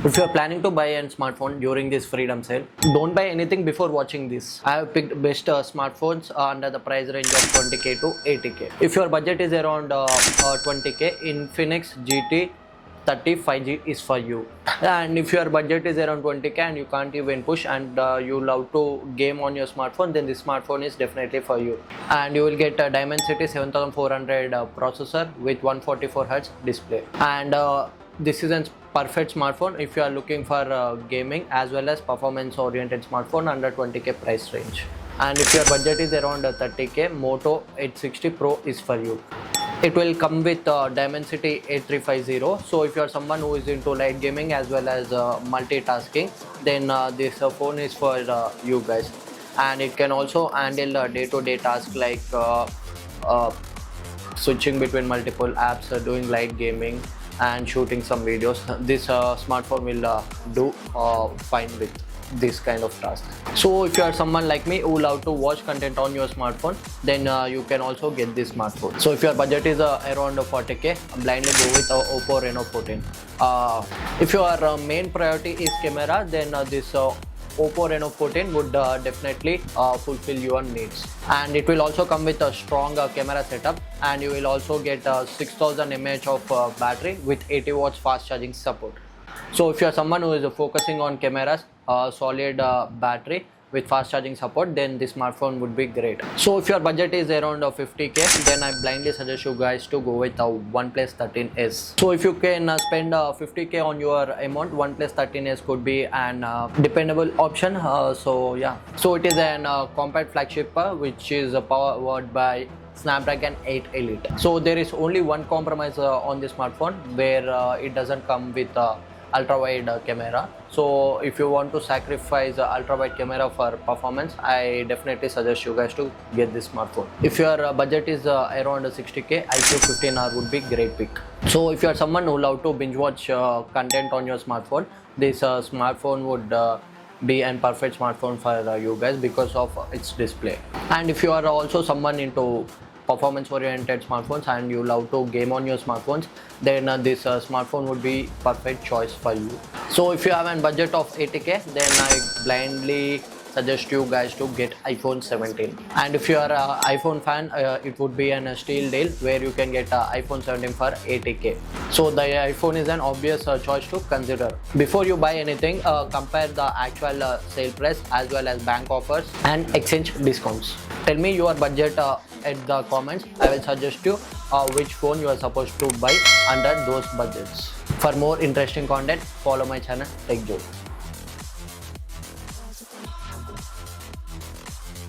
If you are planning to buy a smartphone during this freedom sale, don't buy anything before watching this. I have picked best smartphones under the price range of 20k to 80k. If your budget is around 20k, Infinix GT30 5G is for you. And if your budget is around 20k and you can't even push and you love to game on your smartphone, then this smartphone is definitely for you. And you will get a Dimensity 7400 processor with 144Hz display. And this is a perfect smartphone if you are looking for gaming as well as performance oriented smartphone under 20k price range. And if your budget is around 30k, Moto 860 Pro is for you. It will come with Dimensity 8350. So if you are someone who is into light gaming as well as multitasking, then this phone is for you guys. And it can also handle day-to-day tasks like switching between multiple apps, doing light gaming and shooting some videos. This smartphone will do fine with this kind of task. So if you are someone like me who love to watch content on your smartphone, then you can also get this smartphone. So if your budget is around 40k, blindly go with Oppo Reno 14. If your main priority is camera, then this Oppo Reno 14 would definitely fulfill your needs. And it will also come with a strong camera setup, and you will also get 6000 mAh of battery with 80 watts fast charging support. So if you are someone who is focusing on cameras, solid battery with fast charging support, then this smartphone would be great. So if your budget is around 50k, then I blindly suggest you guys to go with OnePlus 13s. So if you can spend 50k on your amount, OnePlus 13s could be an dependable option. So it is an compact flagship which is powered by Snapdragon 8 Elite. So there is only one compromise on this smartphone, where it doesn't come with ultra wide camera. So if you want to sacrifice ultra wide camera for performance, I definitely suggest you guys to get this smartphone. If your budget is around 60k, iQOO 15R would be great pick. So if you are someone who love to binge watch content on your smartphone, this smartphone would be a perfect smartphone for you guys because of its display. And if you are also someone into performance oriented smartphones and you love to game on your smartphones, then this smartphone would be perfect choice for you. So if you have a budget of 80k, then I blindly suggest you guys to get iPhone 17. And if you are an iPhone fan, it would be a steal deal where you can get iPhone 17 for 80k. So the iPhone is an obvious choice to consider. Before you buy anything, compare the actual sale price as well as bank offers and exchange discounts. Tell me your budget at the comments. I will suggest you which phone you are supposed to buy under those budgets. For more interesting content, follow my channel Tech Joe.